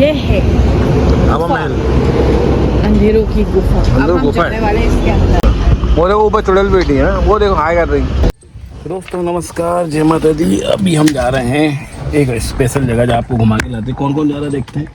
ये है हवा महल, अंधेरों की गुफा। अंदर अब हम गुफा है। जाने वाले हैं इसके अंदर। वो देखो ऊपर चुड़ैल बैठी है, वो देखो हाय कर रही। दोस्तों नमस्कार, जय माता दी। अभी हम जा रहे हैं एक स्पेशल जगह जहाँ आपको घुमा के लाते हैं। कौन कौन जा रहा है देखते हैं।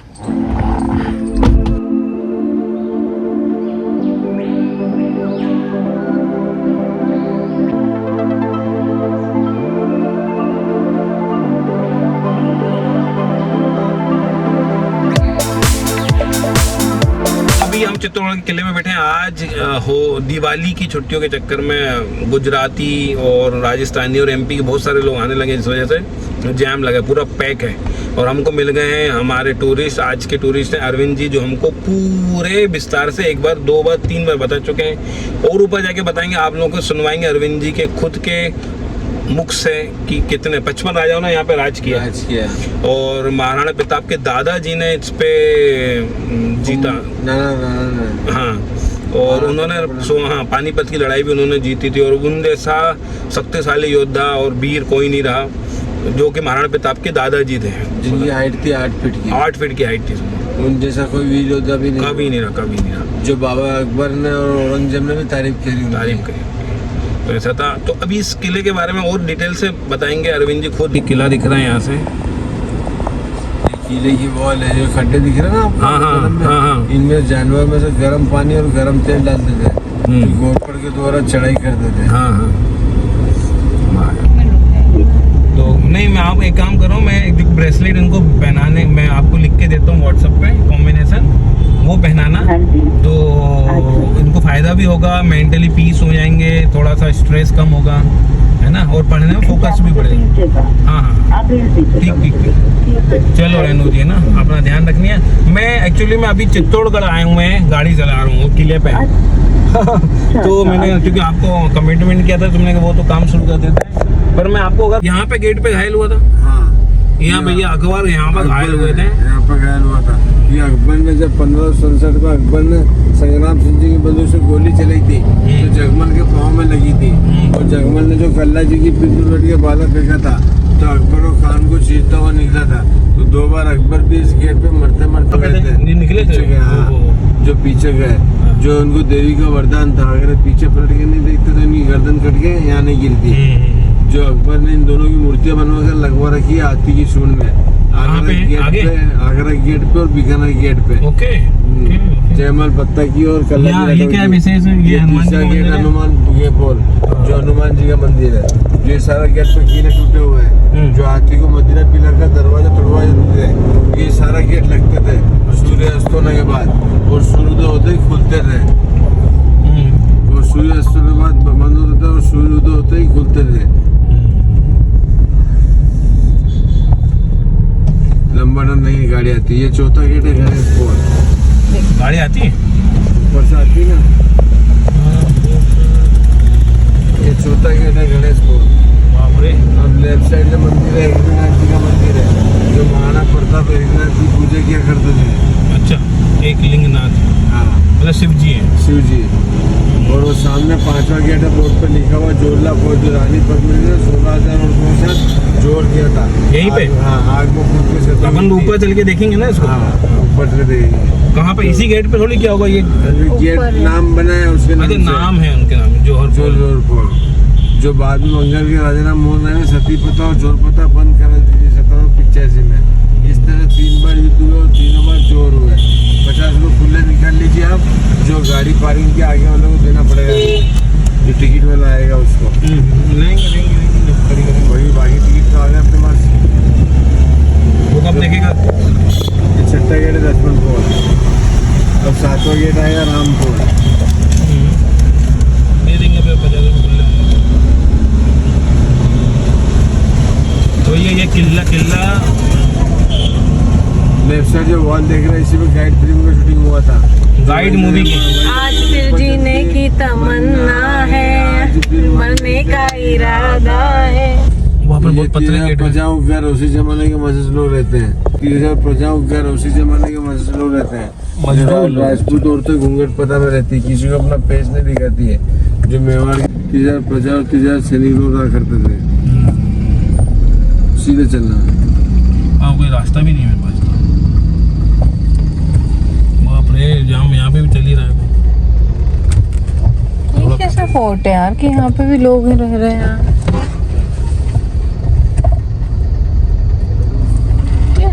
हम चित्तौड़गढ़ के किले में बैठे हैं। आज हो दिवाली की छुट्टियों के चक्कर में गुजराती और राजस्थानी और एमपी के बहुत सारे लोग आने लगे, इस वजह से जैम लगा, पूरा पैक है। और हमको मिल गए हैं हमारे टूरिस्ट, आज के टूरिस्ट हैं अरविंद जी, जो हमको पूरे विस्तार से एक बार, दो बार, तीन बार बता चुके हैं और ऊपर जाके बताएंगे। आप लोगों को सुनवाएंगे अरविंद जी के खुद के मुख से कि कितने 55 राजाओं ने यहाँ पे राज किया और महाराणा प्रताप के दादाजी ने इस पे जीता। हाँ, और उन्होंने हाँ पानीपत की लड़ाई भी उन्होंने जीती थी। और उन जैसा शक्तिशाली योद्धा और वीर कोई नहीं रहा, जो कि महाराणा प्रताप के दादाजी थे, जिनकी हाइट थी 8 फीट की। 8 फीट की हाइट थी। उन जैसा कोई वीर योद्धा भी नहीं, कभी नहीं रहा। जो बाबा अकबर ने और औरंगजेब ने भी तारीफ करी। तो ऐसा था। तो अभी इस किले के बारे में और डिटेल से बताएंगे अरविंद जी खुद। किला दिख रहा है यहाँ से, किले की वॉल है, जो खड्डे दिख रहे हैं ना आपको, हाँ। इनमें जानवर में से गर्म पानी और गर्म तेल डालते थे, जो घोड़पड़ के द्वारा चढ़ाई करते थे। हाँ। तो नहीं, मैं आप एक काम करो, मैं एक ब्रेसलेट इनको पहनाने, मैं आपको लिख के देता हूँ व्हाट्सएप पे कॉम्बिनेशन, वो पहनाना तो इनको फायदा भी होगा, मेंटली पीस हो जाएंगे, थोड़ा सा स्ट्रेस कम होगा, है ना, और पढ़ने में फोकस भी बढ़ेगा। हाँ, ठीक। चलो रेनू जी, है ना, अपना ध्यान रखनी है। मैं एक्चुअली अभी चित्तौड़गढ़ आए हुए हैं, गाड़ी चला रहा हूँ किले पे। तो मैंने क्योंकि आपको कमिटमेंट किया था, तुमने वो तो काम शुरू कर देते हैं, पर मैं आपको अगर यहाँ पे गेट पे घायल हुआ था, यहाँ भैया अखबार यहाँ पर घायल हुए थे, यहाँ पर घायल हुआ था। ये अकबर ने जब 1567 में अकबर ने संग्राम सिंह जी की बंदूक से गोली चलाई थी, तो जगमल के पाँव में लगी थी, और जगमल ने जो कल्ला जी की पिस्तौल के बाला फेंका था, तो अकबर और खान को चीरता हुआ निकला था। तो 2 बार अकबर भी इस गेट पे मरते निकले थे। जो पीछे गए, जो उनको देवी का वरदान था, अगर पीछे पलट के नहीं देखते तो इनकी गर्दन कट के यहाँ नहीं गिरती। जो अकबर ने इन दोनों की मूर्तियां बनवा कर लगवा रखी है हाथी की सूंड में, आगरा गेट पे और बीकानेर गेट पे। ओके। जयमल पत्ता की और कल्ला जी। ये क्या विशेष है? ये हनुमान ये बोल, जो हनुमान जी का मंदिर है। ये सारा गेट पे कीले टूटे हुए हैं, जो हाथी को मदीना पिलर का दरवाजा तोड़वा जरूर है। ये सारा गेट लगते थे सूर्य अस्त होने के बाद, और सूर्योदय होते ही खुलते थे, और सूर्य अस्त होने के बाद बंद होते थे, और सूर्योदय होते ही खुलते थे। लंबा नहीं गाड़ी आती। ये चौथा गेट है गणेश भवन। गाड़ी आती है ऊपर से आती ना। ये चौथा गेट है गणेश भवन। अब लेफ्ट साइड में मंदिर है, एकनाथ जी का मंदिर है, जो महाराणा प्रताप एकनाथ जी पूजा किया करते थे। अच्छा, एक लिंगनाथ। हाँ, मतलब शिव जी है। शिव जी। और वो सामने 5वां गेट है, बोर्ड पर लिखा हुआ जोड़ला फोर्ट, जो रानी पद्मिनी ने 16,000 जोड़ दिया था यहीं पे। हाँ, आग में फूट के से अपन ऊपर चल के देखेंगे ना इसको। हाँ, ऊपर से देखेंगे। कहाँ पे? इसी गेट पे थोड़ी क्या होगा ये गेट नाम बना है उसके नाम है उनके नाम, जोर फोर्ट, जो बाद में मंगल के राजाराम मोहन राय ने सती प्रथा और जोर प्रथा बंद करा दी 1785 में। इस तरह 3 बार युद्ध हुए और 3 बार जोर हुए। 50 लोग खुले निकाल लीजिए आप, जो गाड़ी पार्किंग के आगे वालों को देना पड़ेगा, जो टिकट वाला आएगा उसको लेंगे। वही बाकी टिकट तो आ गया आपके पास, वो कब देखेगा? ये 6ठा गेट है लक्ष्मणपुर, अब 7वां गेट आएगा रामपुर। दे देंगे तो ये किला लेफ्ट साइड जो वॉल देख रहे हैं, इसी में गाइड फिल्म का शूटिंग हुआ था, गाइड मूवी की। आज फिर जीने की तमन्ना है, मरने का इरादा है। वहाँ पर बहुत पतले गेट है। प्रजाओं के घर उसी जमाने के मजदूर लोग रहते हैं। 30,000 प्रजाओं के घर उसी जमाने के मजदूर लोग रहते हैं। राजपूत औरतें घूंघट पता में रहती है, किसी को अपना पेज नहीं दिखाती है। जो मेवाड़ 30,000 प्रजा और 30,000 सैनिक लोग रहा करते थे। सीधे चलना है। हाँ, कोई रास्ता भी नहीं है मेरे पास। फोर्ट है यार कि यहाँ पे भी लोग रह रहे हैं यार।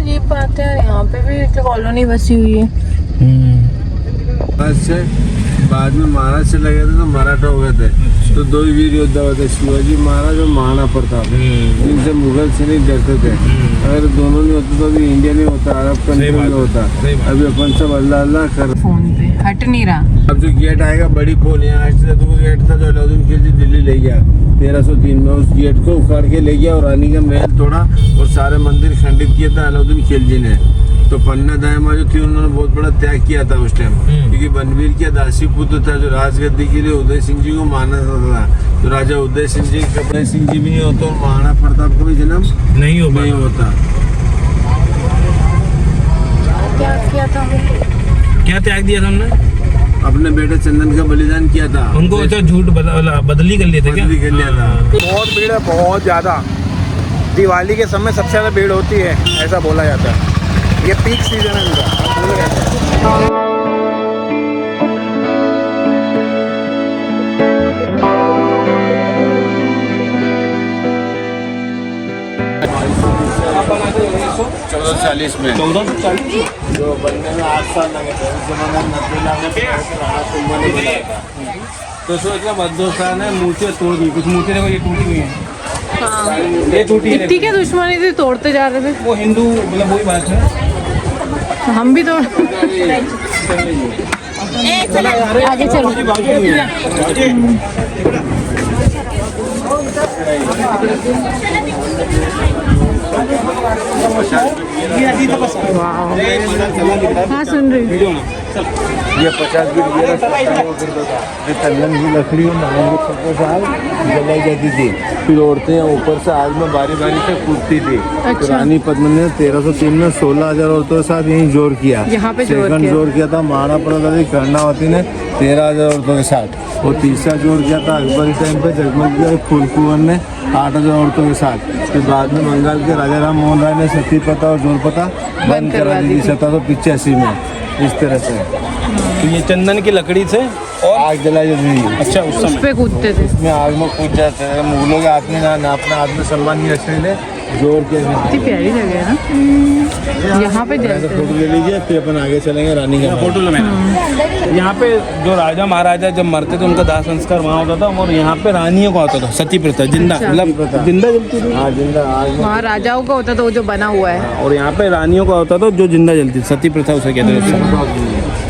ये बात है, यहाँ पे भी एक कॉलोनी बसी हुई है। से बाद में महाराज चले गए थे तो मराठा हो गए थे, तो दो ही वीर योद्धा हुए थे, शिवाजी महाराज और महाराणा प्रताप, जिनसे मुगल से नहीं डरते थे। अगर दोनों नहीं होते तो अभी इंडिया नहीं होता, अरब कंट्री में होता। अभी अपन सब अल्लाह अल्लाह कर फोन पे हट नहीं रहा। अब जो गेट आएगा बड़ी पोल, यहाँ गेट था जो अलाउद्दीन खिलजी दिल्ली ले गया 1303 में, उस गेट को उखाड़ के ले गया और रानी का महल तोड़ा और सारे मंदिर खंडित किया था अलाउद्दीन खिलजी ने। तो पन्ना दायमा जो थी उन्होंने बहुत बड़ा त्याग किया था उस टाइम, क्योंकि बनवीर का दासी पुत्र था जो राजगद्दी के लिए उदय सिंह जी को माना जाता था। तो राजा उदय सिंह जी उदय सिंह जी भी नहीं होता और महाराणा प्रताप का भी जन्म नहीं होता। क्या किया था? क्या त्याग दिया था हमने? अपने बेटे चंदन का बलिदान किया था। उनको तो झूठ बदली कर लिए थे क्या? बदली कर लिया था। बहुत भीड़ है, बहुत ज़्यादा। दिवाली के समय सबसे ज़्यादा भीड़ होती है, ऐसा बोला जाता है। ये पीक सीजन है इनका। में 1440 जो बनने में 8 साल लगे थे, उस जमाने में 90 लाख में राणा कुंभा ने बनाया था। तो सोचा बदोस्तान है, मूर्तियाँ तोड़ दी, कुछ मूर्तियाँ देखो ये टूटी हुई है। हाँ। ये टूटी है। इतनी क्या दुश्मनी थी, तोड़ते जा रहे थे। वो हिंदू मतलब वही बात है। हम भी तोड़। आगे चलो। हाँ सुन रही हूँ। ये 50 फीट जो तल्लन की लकड़ी और नारियल के साल जलाई जाती थी, फिर औरतें ऊपर से आग में बारी बारी से कूदती थी। अच्छा। तो रानी पद्मिनी ने 1303 में 16,000 औरतों के साथ यही जोर किया। यहाँ पे सेकंड जोर किया था महाराणा प्रताप की कर्णावती ने 13,000 औरतों के साथ, और तीसरा जोर किया था अकबर के टाइम पे जगमग फूल कुंवर ने 8,000 औरतों के साथ। फिर बाद में बंगाल के राजा राम मोहन राय ने सती प्रथा और जोर प्रथा बंद करा दी 1785 में। इस तरह से तो ये चंदन की लकड़ी से और आग जलाई जाती थी। अच्छा उस उस समय पे कूदते थे। इसमें आग में कूद जाते हैं। मुगलों के आदमी ना अपना आदमी सलमान की रचने ले जोर के कितनी प्यारी जगह है ना। यहाँ पे जलते हैं। फोटो ले लीजिए, फिर अपन आगे चलेंगे रानी का फोटो ले मैंने। यहाँ पे जो राजा महाराजा जब मरते थे उनका दाह संस्कार वहाँ होता था, और यहाँ पे रानियों का होता था सती प्रथा, जिंदा अच्छा। मतलब जिंदा जलती थी। हाँ जिंदा आग में। वहाँ राजाओं का होता था वो जो बना हुआ है और यहाँ पे रानियों का होता था जो जिंदा जलती थी, सती प्रथा उसे कहते थे।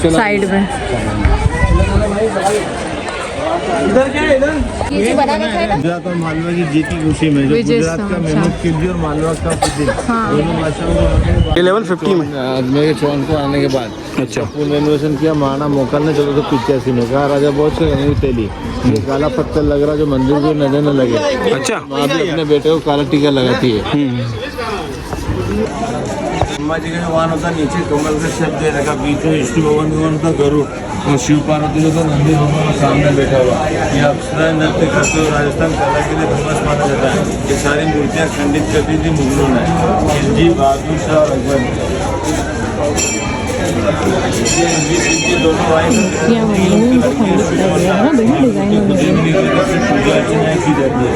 चलो साइड में। इधर क्या है इधर? गुजरात और मालवा की जीत की खुशी में जो विजय गुजरात का समाचार। महमूद खिलजी और मालवा का खिलजी हाँ। दोनों बादशाहों ये लेवल 50 में। अजमेर के चौन को आने के बाद अच्छा पूर्ण रेनोवेशन किया महाराणा मोकल ने 1485 में। कहा राजा बहुत से गंगू तेली ये काला पत्थर लग रहा जो मंदिर को नजर न लगे। अच्छा। वहाँ भी अपने बेटे को काला टीका लगाती है। अम्मा जी का जो वाहन होता नीचे कमल का शब्द दे रखा, बीच में विष्णु भगवान का वाहन था गरुड़, और शिव पार्वती जो था नंदी भगवान के सामने बैठा हुआ। ये अप्सरा नृत्य करते हुए राजस्थान कला के लिए फेमस माना जाता है। ये सारी मूर्तियाँ खंडित कर दी थी मुगलों ने, खिलजी, बहादुर शाह और अकबर ने। दोनों भाई पूजा अर्चना की जाती है।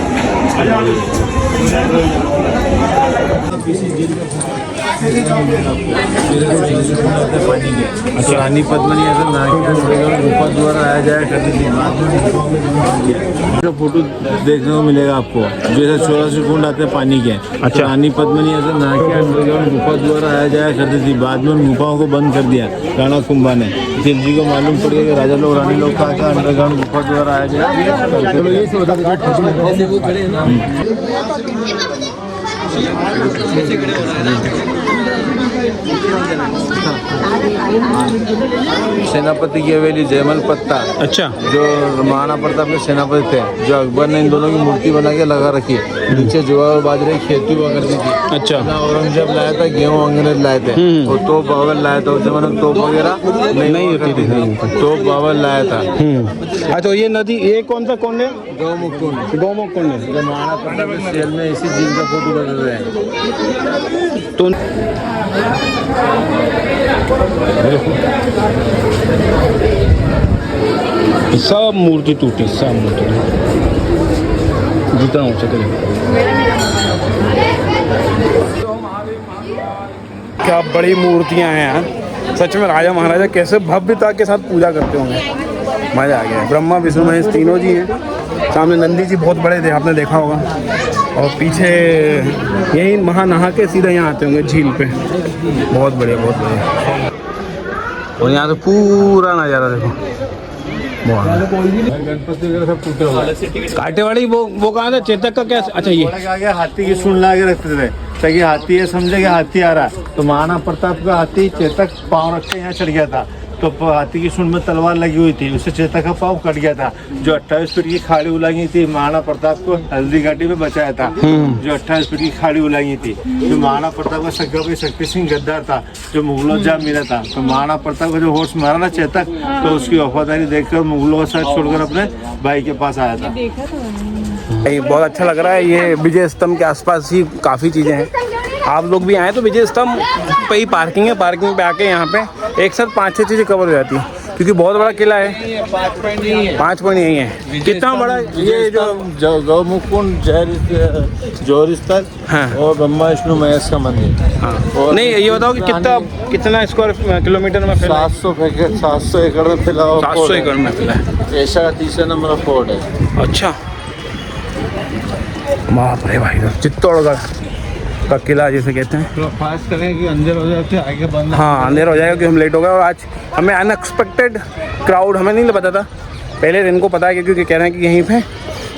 रानी पद्मिनी ऐसा गुफा द्वारा आया जाया करती थी। फोटो देखने को मिलेगा आपको, जैसे 84 कुंड आते हैं पानी के। अच्छा। रानी पद्मिनी ऐसा अंडरग्राउंड गुफा द्वारा आया जाया करती थी। बाद में उन गुफाओं को बंद कर दिया राणा कुंभा ने। खिलजी को मालूम पड़ गया कि राजा लोग रानी लोग का अंडरग्राउंड गुफा द्वारा आया जाया। चलो ये सेनापति की हवेली जयमल पत्ता। अच्छा। जो महाराणा प्रताप के सेनापति थे, जो अकबर ने इन दोनों की मूर्ति बना के लगा रखी है। नीचे ज्वार बाजरे की खेती हुआ करती थी। अच्छा। औरंगजेब लाया था, गेहूं अंग्रेज लाए थे, और तोप बाबर लाया था। उस जमाने में तोप वगैरह नहीं होती थी, तोप बाबर लाया था। अच्छा ये नदी ये कौन सा कौन है? गौमुख कुंड। गौमुख कुंड है। जो महाराणा प्रताप के सेल में इसी झील का फोटो बदल रहे हैं। तो सब मूर्ति टूटी, सब मूर्ति जितना हो सके। क्या बड़ी मूर्तियां हैं यार, सच में राजा महाराजा कैसे भव्यता के साथ पूजा करते होंगे, मज़ा आ गया। ब्रह्मा विष्णु महेश तीनों जी हैं, सामने नंदी जी बहुत बड़े थे, आपने देखा होगा, और पीछे यही वहाँ नहा के सीधा यहाँ आते होंगे झील पे। बहुत बढ़िया, बहुत बढ़िया। और यहाँ से पूरा नज़ारा देखो, गणपति वगैरह सब टूटे हुए। कांटेवाड़ी वो कहाँ था, चेतक का क्या? अच्छा ये आगे हाथी की सूंड ला के रखते थे ताकि हाथी ये समझे कि हाथी आ रहा है। तो महाराणा प्रताप का हाथी चेतक पाँव रख के यहाँ चढ़ गया था, तो हाथी की सूंड में तलवार लगी हुई थी, उससे चेतक का पाँव कट गया था। जो 28 फीट की खाड़ी उलांगी थी, महाराणा प्रताप को हल्दी घाटी में बचाया था। जो 28 फीट की खाड़ी उलांगी थी, जो महाराणा प्रताप का सगा भाई शक्ति सिंह गद्दार था, जो मुगलों जा मिला था, तो महाराणा प्रताप का जो होश मारा ना चेतक, तो उसकी वफादारी देखकर मुगलों का साथ छोड़कर अपने भाई के पास आया था। ये बहुत अच्छा लग रहा है। ये विजय स्तंभ के आसपास ही काफ़ी चीज़ें हैं। आप लोग भी आए तो विजय स्तंभ पे ही पार्किंग है, पार्किंग पे आके यहाँ पे एक साथ 5-6 चीज़ें कवर हो जाती है, क्योंकि बहुत बड़ा किला है। 5 पॉइंट यही है। कितना बड़ा ये जो गौमुकुंड जौहरी स्थल, हाँ, और ब्रह्मा विष्णु महेश का मंदिर। हाँ। और नहीं ये बताओ कि कितना स्क्वायर किलोमीटर में फैला है? 700 एकड़ में फैला हुआ 700 एकड़ में फैला है। एशिया का 3रा नंबर फोर्ट है। अच्छा, बाप रे भाई, चित्तौड़गढ़ का किला जिसे कहते हैं। तो फास्ट करें कि अंदर हो जाते आगे बंद। हाँ, अंधेरा हो जाएगा कि हम लेट हो गए। और आज हमें अनएक्सपेक्टेड क्राउड, हमें नहीं पता था, पहले दिन को पता है क्योंकि कह रहे हैं कि यहीं पे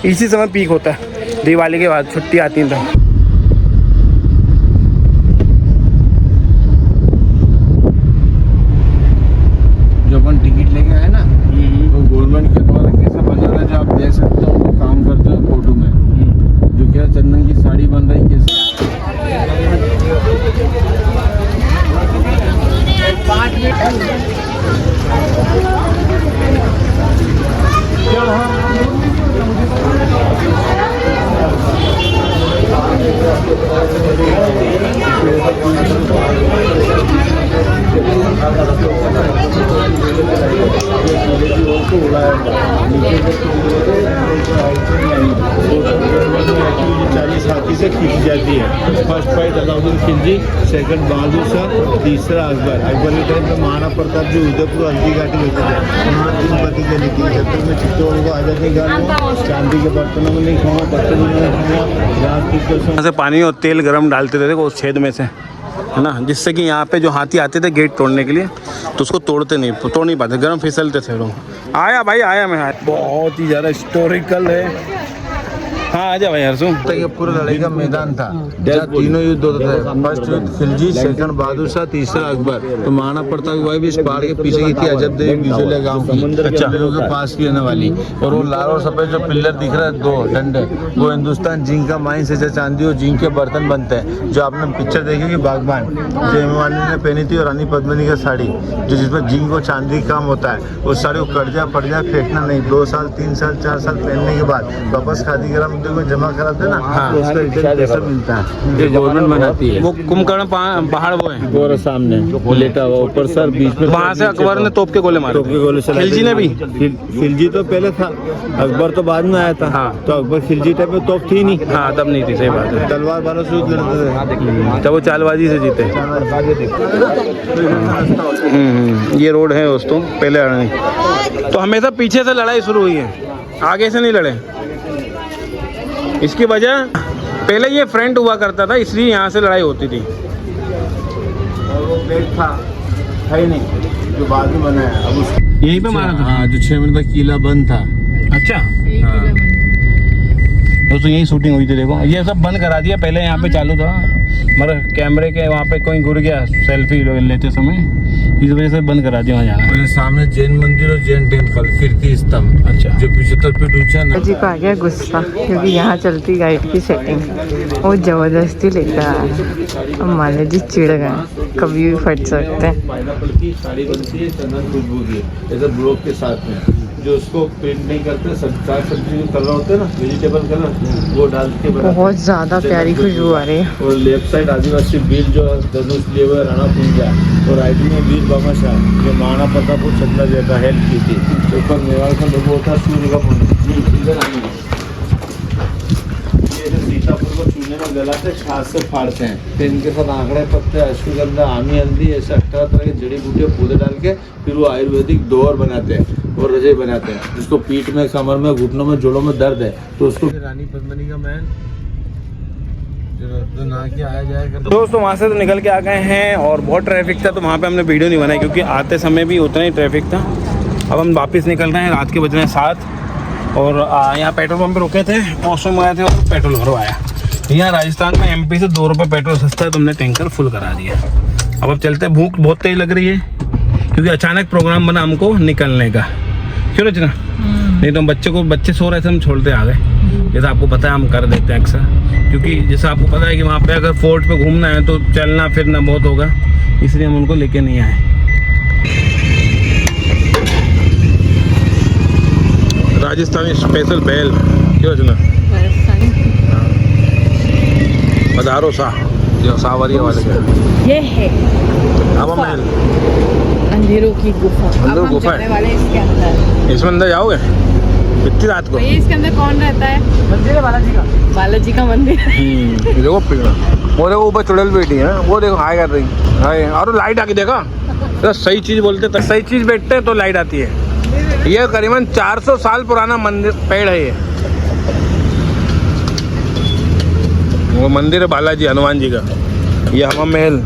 इसी समय पीक होता है, दिवाली के बाद छुट्टी आती है तब। जो अपन टिकट लेके आए ना, तो गवर्नमेंट के द्वारा कैसा बना रहा है, जो आप देख सकते हो, वो काम करते हो फोटो में, जो क्या चंदन की साड़ी बन रही कैसे। हाथी से खींची जाती है। First fight Alauddin Khilji, second Bahadur Shah, तीसरा अकबर। अकबर के टाइम पे महाराणा प्रताप जी उदयपुर हल्दी घाटी लेते थे, उन्होंने 3 पति देने की, जब तक मैं चित्तौड़ को आज़ाद नहीं करूँगा, चांदी के बर्तनों में नहीं खाऊंगा, बर्तन में नहीं खाऊंगा, राजपूत से पानी और तेल गरम डालते थे उस छेद में से, है ना, जिससे कि यहाँ पे जो हाथी आते थे गेट तोड़ने के लिए, तो उसको तोड़ नहीं पाते, गरम फिसलते थे लोग। आया भाई, आया मैं, आया। बहुत ही ज़्यादा हिस्टोरिकल है। हाँ, आजा भाई हरसू। ये पूरा लड़ाई का मैदान था, जहाँ तीनों युद्ध होते थे। फर्स्ट युद्ध खिलजी, सेकंड बहादुर शाह, तीसरा अकबर। तो महाराणा प्रताप की वाइफ इस पहाड़ के पीछे की थी, अजब देवी बिजोलिया गांव की, के पास की रहने वाली। और वो लाल और सफेद जो पिलर दिख रहा है, 2 डंडे, वो हिंदुस्तान जिंक का माइन से चांदी और जिंक के बर्तन बनते हैं। जो आपने पिक्चर देखी कि बागबान, जो हेमामालिनी ने पहनी थी, और रानी पद्मिनी का साड़ी, जो जिसमें जिंक और चांदी काम होता है, उस साड़ी को कट जाए फट जाए फेंकना नहीं, 2 साल 3 साल 4 साल पहनने के बाद वापस खादी ग्राम को जमा कराते ना, हाँ, तो उसका रिटर्न पैसा मिलता है। ये गवर्नमेंट बनाती है। वो कुंभकर्ण पहाड़ वो है, गोरा सामने वो लेटा हुआ, ऊपर सर बीच में। वहाँ से अकबर ने तोप के गोले मारे, तोप के गोले चलाए। खिलजी ने भी। खिलजी तो पहले था, अकबर तो बाद में आया था। हाँ। तो अकबर खिलजी टाइप में तोप थी नहीं। हाँ, तब नहीं थी, सही बात है। तलवार वालों से युद्ध लड़ते थे, तब वो चालबाजी से जीते। ये रोड है दोस्तों, पहले लड़ाई तो हमेशा पीछे से लड़ाई शुरू हुई है, आगे से नहीं लड़े। इसकी वजह पहले ये फ्रंट हुआ करता था, इसलिए यहाँ से लड़ाई होती थी। और वो गेट था है नहीं, जो बाद में बना है। अब उसको यहीं पे मारा था। हाँ, जो 6 महीने तक किला बंद था। अच्छा, हाँ। दोस्तों यही शूटिंग हुई थी। देखो ये सब बंद करा दिया, पहले यहाँ पे चालू था, मगर कैमरे के वहाँ पे कोई गिर गया सेल्फी लेते समय, इस वजह से बंद करा दिया वहाँ जाना। और सामने जैन मंदिर और जैन टेम्पल, कीर्ति स्तंभ। अच्छा, जो 75 फीट ऊंचा ना। जी को आ गया गुस्सा, क्योंकि यहाँ चलती गाइड की सेटिंग वो जबरदस्ती लेकर आ रहा है। अब मान लीजिए चिढ़ गए, कभी भी फट सकते हैं। पाइनएप्पल की साड़ी बनती है, चंदन खुशबू की, ऐसे ब्रोक के साथ में। जो उसको पेंट नहीं करते, साग सब्जी के कलर होते हैं ना, वेजिटेबल कलर, वो डाल के बनाते हैं। बहुत ज़्यादा प्यारी खुशबू आ रही है। और लेफ्ट साइड आदिवासी बीच जो धनुष लिए हुए राणा पूंजा, और राइट में वीर बामाशाह जो महाराणा प्रताप को सत्ता देता हेल्प की थी। ऊपर मेवाड़ का लोगो होता है सूर्य का मंदिर। ये जो सीतापुर को चूने में गलाते छाछ से फाड़ते हैं, फिर इनके साथ आंकड़े पत्ते, अश्वगंधा, आमी हल्दी, ऐसे 18 तरह के जड़ी बूटी पौधे डाल के फिर वो आयुर्वेदिक डोर बनाते हैं और रजाई बनाते हैं। जिसको पीठ में, कमर में, घुटनों में, जोड़ों में दर्द है तो उसको रानी पद्मिनी का महल जो ना कि आया जाएगा। दोस्तों वहाँ से तो निकल के आ गए हैं और बहुत ट्रैफिक था, तो वहाँ पे हमने वीडियो नहीं बनाई क्योंकि आते समय भी उतना ही ट्रैफिक था। अब हम वापस निकल रहे हैं, रात के बज रहे हैं 7 और यहाँ पेट्रोल पंप पे रुके थे, वॉशरूम आए थे और पेट्रोल भरवाया। यहाँ राजस्थान में MP से 2 रुपये पेट्रोल सस्ता है, तुमने टैंकर फुल करा दिया। अब चलते हैं, भूख बहुत तेज लग रही है क्योंकि अचानक प्रोग्राम बना हमको निकलने का। क्यों रचना? नहीं तो बच्चे सो रहे थे, हम छोड़ते आ गए। जैसा आपको पता है हम कर देते हैं अक्सर, क्योंकि जैसा आपको पता है कि वहाँ पे अगर फोर्ट पे घूमना है तो चलना फिरना बहुत होगा, इसलिए हम उनको लेके नहीं आए। राजस्थानी स्पेशल बैल। क्यों रचना? पधारो सा जो सावरिया वाले के। ये है हवा महल, अंधेरों की गुफा। अंदर गुफा है। वाले इसके अंदर, इसमें अंदर जाओगे इतनी रात को? ये इसके अंदर कौन रहता है? मंदिर है बालाजी का मंदिर। देखो पिघला, वो देखो ऊपर चुड़ैल बैठी है, वो देखो हाय कर रही है। और लाइट आके देखा तो सही चीज बोलते, तो सही चीज बैठते हैं तो लाइट आती है। ये करीबन 400 साल पुराना मंदिर पेड़ है ये। वो मंदिर है बालाजी हनुमान जी का। ये हवा महल